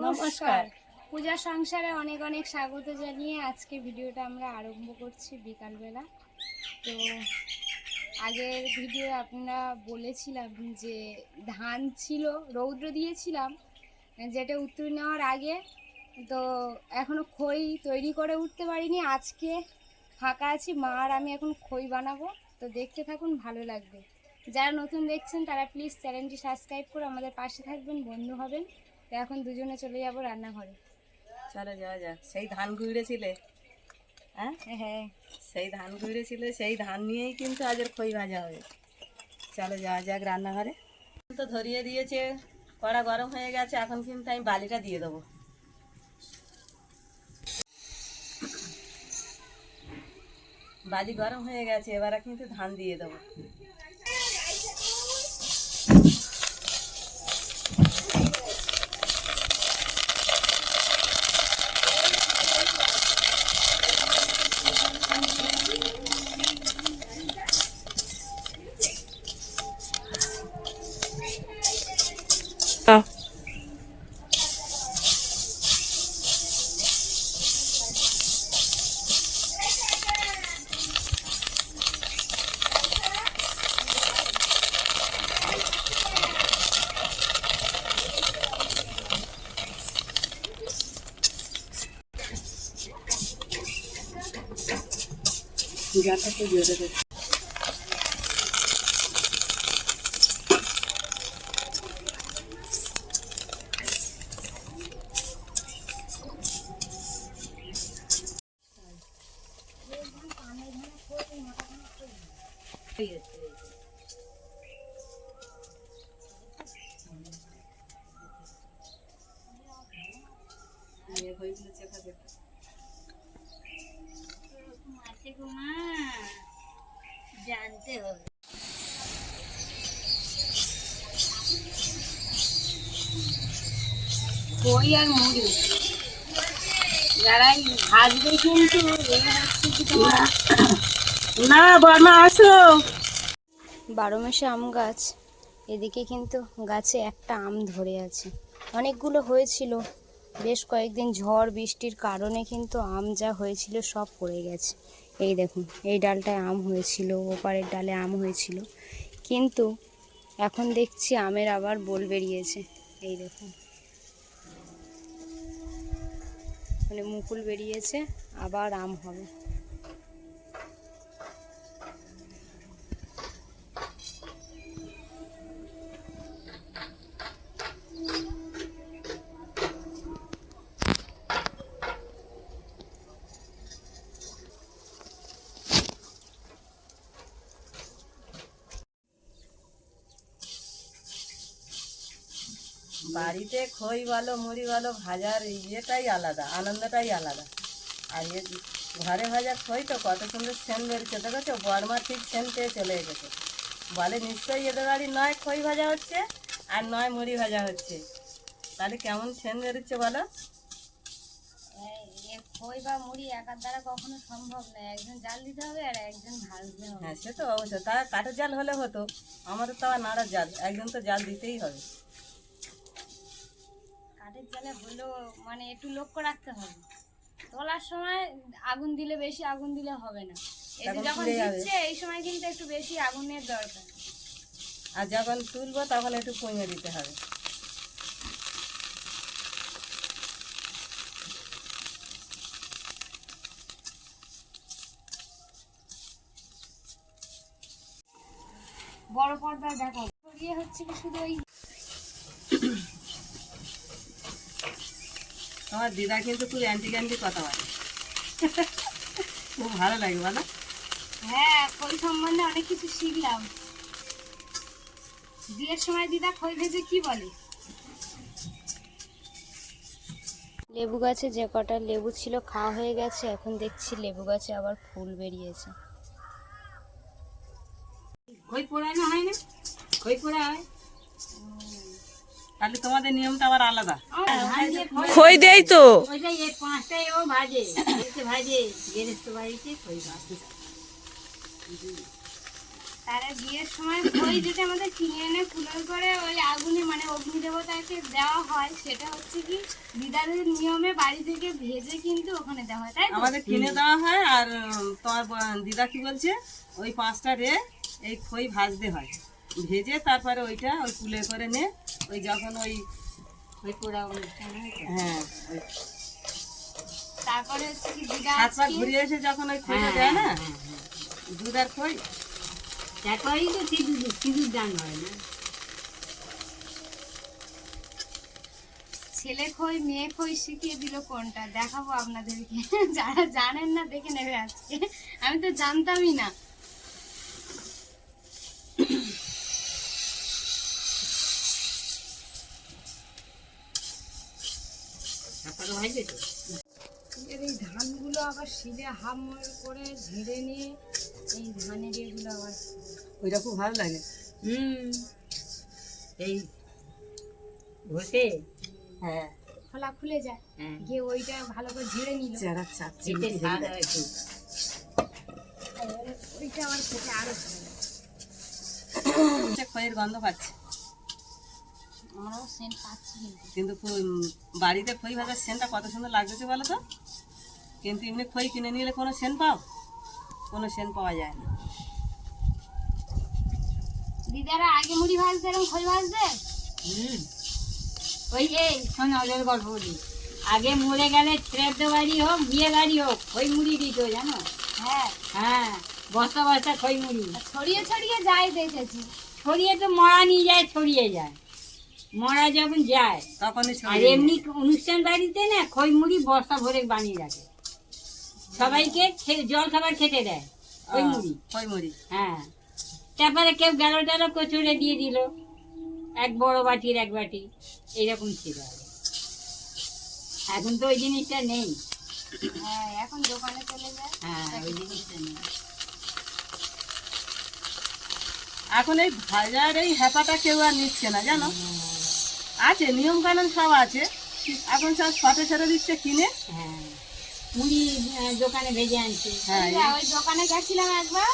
নমস্কার। পূজা সংসারে অনেক অনেক স্বাগত জানিয়ে আজকে ভিডিওটা আমরা আরম্ভ করছি বিকালবেলা। তো আগের ভিডিও আপনারা বলেছিলাম যে ধান ছিল, রৌদ্র দিয়েছিলাম যেটা উত্তর নেওয়ার আগে, তো এখনও খই তৈরি করে উঠতে পারিনি। আজকে ফাঁকা আছি, মা আর আমি এখন খই বানাবো, তো দেখতে থাকুন, ভালো লাগবে। যারা নতুন দেখছেন তারা প্লিজ চ্যানেলটি সাবস্ক্রাইব করে আমাদের পাশে থাকবেন, বন্ধু হবেন। তো এখন দুজনে চলে যাবো রান্নাঘরে। চলো যাওয়া যাক। সেই ধান গুঁড়েছিলে, হ্যাঁ হ্যাঁ, সেই ধান গুঁড়েছিলে, সেই ধান নিয়েই কিন্তু আজের খই ভাজা হবে। চলো যাওয়া যাক রান্নাঘরে। তো ধরিয়ে দিয়েছে, কড়া গরম হয়ে গেছে, এখন কিন্তু আমি বালিটা দিয়ে দেবো। বালি গরম হয়ে গেছে, এবারে কিন্তু ধান দিয়ে দেবো। জালটাকে দিয়ে দেবে। জানতে হবে। খই আর মুড়ি যারাই ভাজবে কিন্তু না বর্মা আসো। 12 মাসে আম গাছ, এদিকে কিন্তু গাছে একটা আম ধরে আছে। অনেকগুলো হয়েছিল, বেশ কয়েকদিন ঝড় বৃষ্টির কারণে কিন্তু আম যা হয়েছিল সব পড়ে গেছে। এই দেখুন, এই ডালটায় আম হয়েছিল, ওপারের ডালে আম হয়েছিল, কিন্তু এখন দেখছি আমের আবার বোল বেরিয়েছে। এই দেখুন, মানে মুকুল বেরিয়েছে, আবার আম হবে। বাড়িতে খই বলো মুড়ি বলো ভাজার ইয়েটাই আলাদা, আনন্দটাই আলাদা। আর ঘরে ভাজা খই তো কত সুন্দর সেন বেরোচ্ছে, দেখেছো? বর্মা ঠিক সেন পেয়ে চলে এসেছে। বলে নিশ্চয়ই এদের বাড়ি নয় খই ভাজা হচ্ছে আর নয় মুড়ি ভাজা হচ্ছে। তাহলে কেমন সেন বেরোচ্ছে বলো? খই বা মুড়ি একার দ্বারা কখনো সম্ভব নয়, একজন জাল দিতে হবে আর একজন ভাজতে হবে। হ্যাঁ, সে তো অবশ্যই। তার কাঠের জাল হলে হতো, আমাদের তো আবার নাড়ার জাল, একজন তো জাল দিতেই হবে। কাঠের জালে হলেও মানে একটু লক্ষ্য রাখতে হবে, তোলার সময় আগুন দিলে বেশি আগুন দিলে হবে না। এই যে যখন দিচ্ছে এই সময় কিন্তু একটু বেশি আগুনের দরকার, আর যখন তুলবো তখন একটু কমিয়ে দিতে হবে। বড় পর্দায় দেখো ইয়ে হচ্ছে কি শুধু ওই। আমার দিদা কিন্তু খুব অ্যান্টি ক্যান্টি কথা বলে, খুব ভালো লাগে বলো? হ্যাঁ, খই সম্বন্ধে অনেক কিছু শিখলাম। বিয়ের সময় দিদা খই ভেজে কি বলে? লেবু গাছে যে কটা লেবু ছিল খাওয়া হয়ে গেছে, এখন দেখছি লেবু গাছে আবার ফুল বেরিয়েছে। খই পোড়ানো হয় না? খই পোড়া হয়, তাহলে তোমাদের নিয়মটা আবার আলাদা। খই দেই তো ওইটাই এই পাঁচটায় ও ভাজে, ভাজে গেরেস্ত বাড়িতে খই ভাজতে। তারা বিয়ের সময় খই যেটা আমাদের কিনে এনে কুলোর করে ওই আগুনে মানে অগ্নি দেবতাকে দেওয়া হয়, সেটা হচ্ছে কি দিদারের নিয়মে বাড়ি থেকে ভেজে কিন্তু ওখানে দেওয়া হয়, তাই তো? আমাদের কিনে দেওয়া হয়। আর তোমার দিদা কি বলছে, ওই 5টা রে এই খই ভাজতে হয়, ভেজে তারপরে ওইটা ওই কুলে করে নে, ওই যখন ওই পোড়া অনুষ্ঠান হয় তো। হ্যাঁ ওই তারপরে হচ্ছে কি দিদা 7 পাক আজকে- ঘুরিয়ে এসে যখন ওই খইটা দেয় না, দুধ আর খই, তারপরেই তো সিঁদুর দান হয় না। ছেলে খই মেয়ে খই শিখিয়ে দিল কোনটা, দেখাবো আপনাদেরকে। যারা জানেন না দেখে নেবে আজকে, আমি তো জানতামই না। এর এই ধানগুলো আবার শিলে হাম করে ঝেড়ে নিয়ে এই ধানের এগুলো আবার ওইটা খুব ভালো লাগে। এই ঘষে হ্যাঁ খোলা খুলে যায়, গিয়ে ওইটা ভালো করে ঝেড়ে নিল, চেরা চাচ্ছি এতে স্বাদ হয় খুব। ওইটা আবার খেতে আরো ভালো লাগে। খইয়ের গন্ধ পাচ্ছে, আমরাও সেন্ট পাচ্ছি কিন্তু। কিন্তু বাড়িতে খই ভাজার সেন্টটা কত সুন্দর লাগতেছে বলো তো। কিন্তু এমনি খই কিনে নিলে কোনো সেন্ট পাও, কোনো সেন্ট পাওয়া যায় না। দিদারা আগে মুড়ি ভাজতে এরকম খই ভাজতে, ওই যে শোন ওদের গল্প বলি, আগে মরে গেলে শ্রাদ্ধ বাড়ি হোক বিয়ে বাড়ি হোক খই মুড়ি দিত জানো। হ্যাঁ হ্যাঁ, বস্তা বস্তা খই মুড়ি ছড়িয়ে ছড়িয়ে যায় দেখেছি। ছড়িয়ে তো মরা নিয়ে যায়, ছড়িয়ে যায়, মরা যখন যায়। তখনই আর ছড়িয়ে এমনি অনুষ্ঠান বাড়িতে না খই মুড়ি বস্তা ভরে বানিয়ে রাখে, সবাইকে জল খাবার খেতে দেয় খই মুড়ি। খই মুড়ি। হ্যাঁ, তারপরে কেউ গেলো টেলো কচুরে দিয়ে দিল, এক বড় বাটির এক বাটি, এইরকম ছিল আগে। এখন তো ওই জিনিসটা নেই। হ্যাঁ এখন দোকানে চলে যায়। হ্যাঁ, ওই জিনিসটা নেই। এখন এই ভাজার এই হ্যাপাটা কেউ আর নিচ্ছে না জানো। আছে নিয়ম কানুন সব আছে, এখন সব শটে ছেড়ে দিচ্ছে কিনে। হ্যাঁ, মুড়ি দোকানে ভেজে আনছে। হ্যাঁ ওই দোকানে গেছিলাম একবার,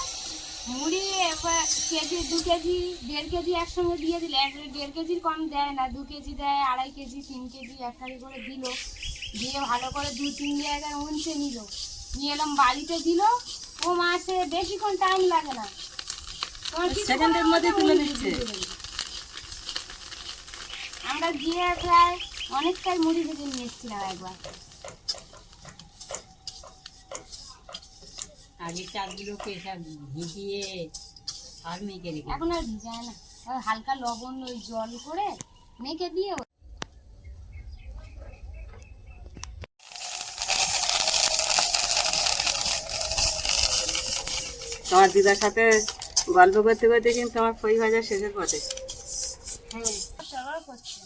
মুড়ি একবার কেজি 2 কেজি 1.5 কেজি একসঙ্গে দিয়ে দিল। 1.5 কেজির কম দেয় না, 2 কেজি দেয়, 2.5 কেজি 3 কেজি এক হাঁড়ি করে দিল। দিয়ে ভালো করে 2-3 জায়গায় উনছে নিল, নিয়ে এলাম বাড়িতে দিল। ও মাসে বেশিক্ষণ টাইম লাগে না, তোমার কিছু সেকেন্ডের মধ্যে তুলে দিচ্ছে। আমরা গিয়ে প্রায় অনেকটাই মুড়ি ভেজে নিয়ে এসেছিলাম একবার। আগে চালগুলোকে সব ভিজিয়ে আর মেখে রেখে। এখন আর ভিজায় না, ওই হালকা লবণ ওই জল করে মেখে দিয়ে তোমার দিদার সাথে গল্প করতে করতে কিন্তু আমার খই ভাজা শেষের পথে। হ্যাঁ সবার করছে।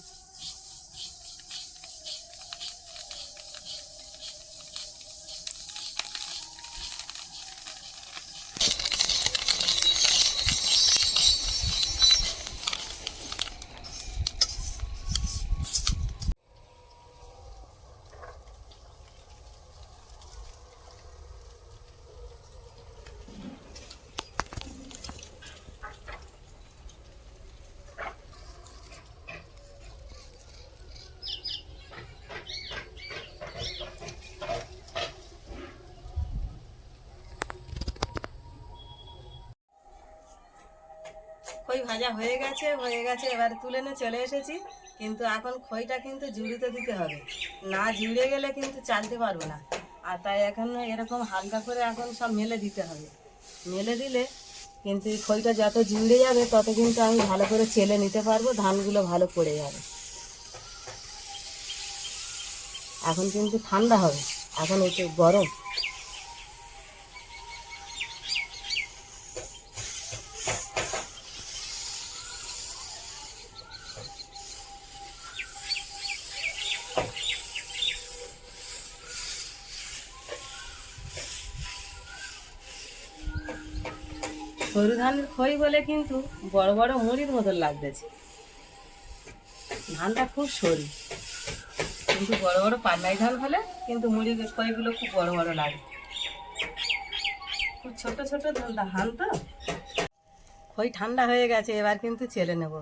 খই ভাজা হয়ে গেছে এবারে তুলে নিয়ে চলে এসেছি। কিন্তু এখন খইটা কিন্তু জুড়িতে দিতে হবে, না জুড়ে গেলে কিন্তু চালতে পারবো না। আর তাই এখন এরকম হালকা করে এখন সব মেলে দিতে হবে। মেলে দিলে কিন্তু এই খইটা যত জুড়ে যাবে তত কিন্তু আমি ভালো করে চেলে নিতে পারবো, ধানগুলো ভালো পড়ে যাবে। এখন কিন্তু ঠান্ডা হবে, এখন একটু গরম। সরু ধানের খই বলে কিন্তু বড় বড় মুড়ির মতন লাগতেছে। ধানটা খুব সরু, কিন্তু বড় বড় পান্নাই ধান হলে কিন্তু মুড়ির খইগুলো খুব বড় বড় লাগে। খুব ছোট ছোট ধান তো। খই ঠান্ডা হয়ে গেছে, এবার কিন্তু চেলে নেব।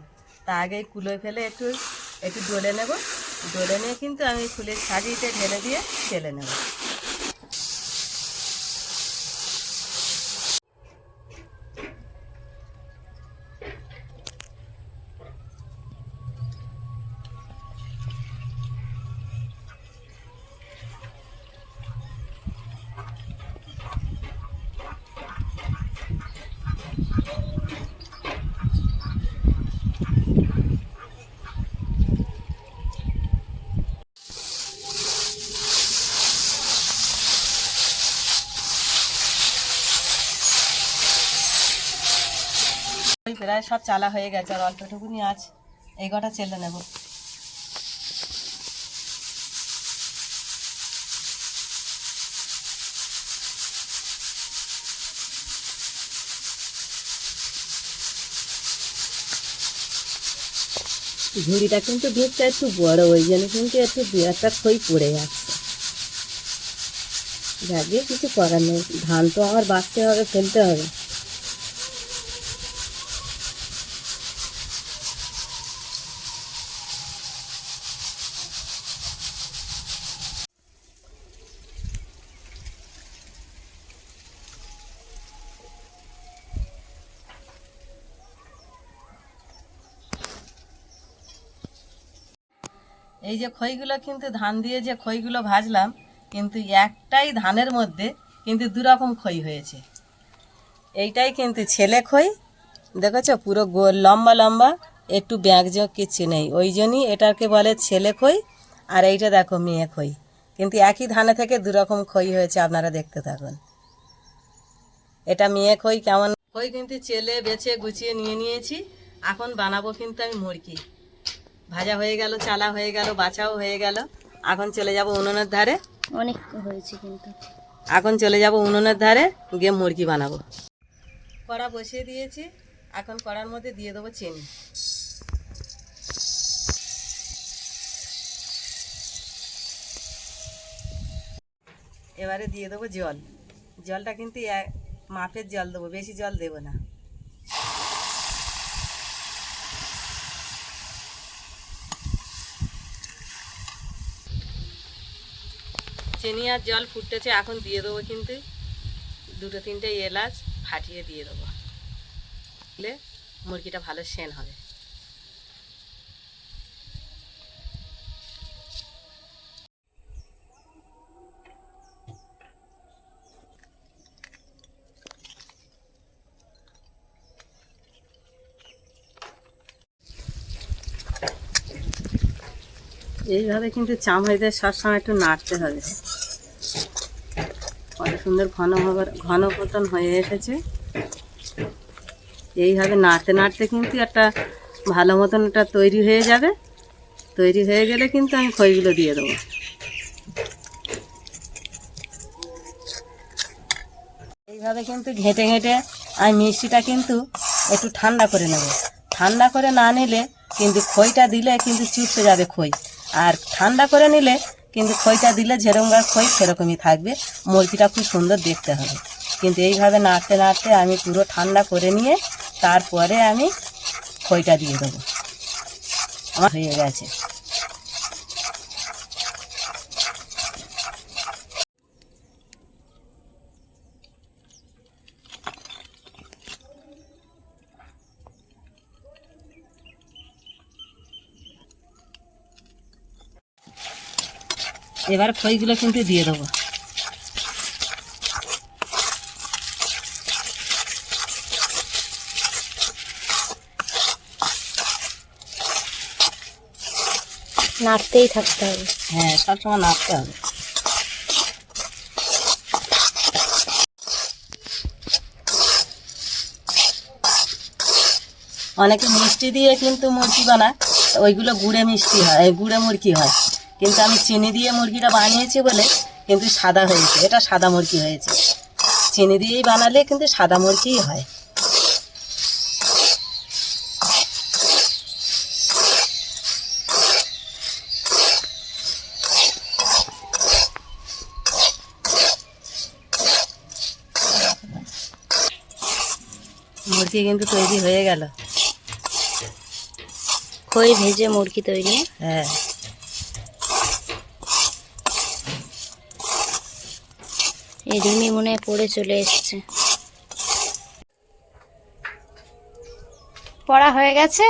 তা আগে কুলোয় ফেলে একটু একটু ডলে নেব, ডলে নিয়ে কিন্তু আমি ফুলের সাজিতে ঢেলে দিয়ে চেলে নেব। ওই প্রায় সব চালা হয়ে গেছে, আর অল্পটুকুনি আছে, এই কটা চেলে নেব। ঝুড়িটা কিন্তু দুধটা একটু বড়, ওই জন্য কিন্তু একটু দু একটা খই পড়ে যাচ্ছে। যাকে কিছু করার নেই, ধান তো আমার বাঁচতে হবে, ফেলতে হবে। এই যে খইগুলো কিন্তু ধান দিয়ে যে খইগুলো ভাজলাম, কিন্তু একটাই ধানের মধ্যে কিন্তু দুরকম খই হয়েছে। এইটাই কিন্তু ছেলে খই, দেখেছো পুরো গোল লম্বা লম্বা, একটু ব্যাগজোগ কিছু নেই, ওই জন্যই এটাকে বলে ছেলে খই। আর এইটা দেখো মেয়ে খই, কিন্তু একই ধানে থেকে দুরকম খই হয়েছে, আপনারা দেখতে থাকুন। এটা মেয়ে খই কেমন। খই কিন্তু চেলে বেছে গুছিয়ে নিয়ে নিয়েছি, এখন বানাবো কিন্তু আমি মুরগি। ভাজা হয়ে গেল, চালা হয়ে গেল, বাছাও হয়ে গেল, এখন চলে যাব উনুনের ধারে। অনেক হয়েছে কিন্তু। এখন চলে যাব উনুনের ধারে, গিয়ে মুরগি বানাবো। কড়া বসিয়ে দিয়েছি, এখন কড়ার মধ্যে দিয়ে দেবো চিনি। এবারে দিয়ে দেবো জল। জলটা কিন্তু মাপের জল দেবো, বেশি জল দেবো না। চিনি আর জল ফুটতেছে, এখন দিয়ে দেবো কিন্তু দুটো তিনটে এলাচ ফাটিয়ে দিয়ে দেবো, দিলে মুরগিটা ভালো সেন হবে। এইভাবে কিন্তু চামড়িদের সবসময় একটু নাড়তে হবে। কত সুন্দর ঘন মতন হয়ে এসেছে। এইভাবে নাড়তে নাড়তে কিন্তু একটা ভালো মতন এটা তৈরি হয়ে যাবে। তৈরি হয়ে গেলে কিন্তু আমি খইগুলো দিয়ে দেবো। এইভাবে কিন্তু ঘেঁটে ঘেঁটে আমি মিষ্টিটা কিন্তু একটু ঠান্ডা করে নেব। ঠান্ডা করে না নিলে কিন্তু খইটা দিলে কিন্তু চুপসে যাবে খই, আর ঠান্ডা করে নিলে কিন্তু খইটা দিলে যেরকমকার খই সেরকমই থাকবে, মুরগিটা খুব সুন্দর দেখতে হবে। কিন্তু এইভাবে নাড়তে নাড়তে আমি পুরো ঠান্ডা করে নিয়ে তারপরে আমি খইটা দিয়ে দেবো। আমার হয়ে গেছে। এবার খইগুলো কিন্তু দিয়ে দেবো। নাড়তেই থাকতে হবে। হ্যাঁ, সবসময় নাড়তে হবে। অনেকে মিষ্টি দিয়ে কিন্তু মুরগি বানায়, ওইগুলো গুড়ে মিষ্টি হয়, গুড়ে মুরগি হয়। কিন্তু আমি চিনি দিয়ে মুরগিটা বানিয়েছি বলে কিন্তু সাদা হয়েছে, এটা সাদা মুরগি হয়েছে। চিনি দিয়েই বানালে কিন্তু সাদা মুরগিই হয়। মুরগি কিন্তু তৈরি হয়ে গেল। খই ভেজে মুরগি তৈরি। হ্যাঁ, এই রিমি মনে হয় পড়ে চলে এসছে। পড়া হয়ে গেছে?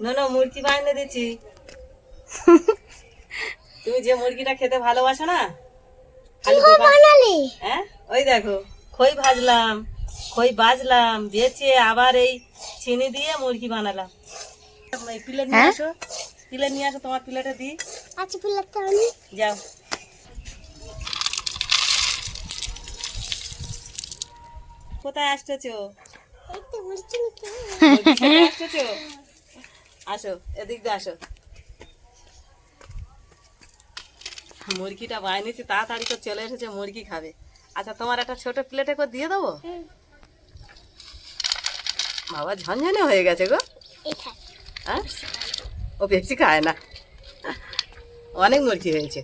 না মুরগি বানিয়ে দিচ্ছি। তুমি যে মুরগিটা খেতে ভালোবাসো না, হ্যাঁ ওই দেখো খই ভাজলাম, খই বাজলাম, বেচে আবার এই চিনি দিয়ে মুরগি বানালাম। এই প্লেট নিয়ে আসো, প্লেট নিয়ে আসো, তোমার প্লেটে দিই। আচ্ছা প্লেটটা আমি যাও। কোথায় আসতেছো? মুরগি খেতে আসতেছো? আসো, এদিক দিয়ে আসো। মুরগিটা বানিয়েছি, তাড়াতাড়ি করে চলে এসেছে, মুরগি খাবে। আচ্ছা তোমার একটা ছোট প্লেটে করে দিয়ে দেবো? বাবা ঝনঝনে হয়ে গেছে গো। হ্যাঁ, ও বেশি খায় না, অনেক মুরগি হয়েছে।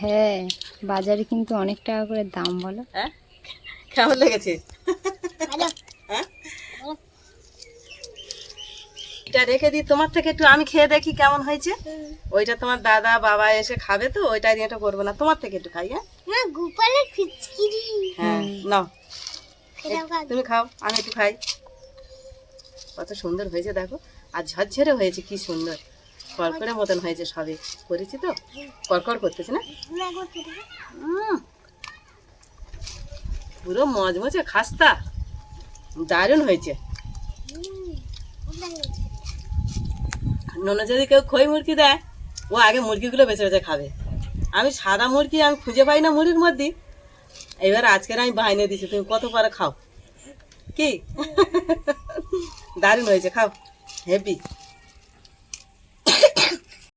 হ্যাঁ, বাজারে কিন্তু অনেক টাকা করে দাম বলো। হ্যাঁ, কেমন লেগেছে? হ্যাঁ, এটা রেখে দিই, তোমার থেকে একটু আমি খেয়ে দেখি কেমন হয়েছে। ওইটা তোমার দাদা বাবা এসে খাবে তো, ওইটা নিয়ে এটা করবো না, তোমার থেকে একটু খাই। হ্যাঁ, হ্যাঁ নাও, তুমি খাও, আমি একটু খাই। কত সুন্দর হয়েছে দেখো, আর ঝরঝরে হয়েছে, কি সুন্দর কড়কড়ে মতন হয়েছে। সবে করেছি তো, কড়কড় করতেছে না? পুরো মজমজে খাস্তা, দারুণ হয়েছে। ননদ যদি কেউ খই মুরগি দেয়, ও আগে মুরগিগুলো বেছে বেছে খাবে। আমি সাদা মুরগি আমি খুঁজে পাই না মুরগির মধ্যে, এবার আজকের আমি বানিয়ে দিচ্ছি, তুমি কত পরে খাও। কি দারুণ হয়েছে, খাও, হেভি।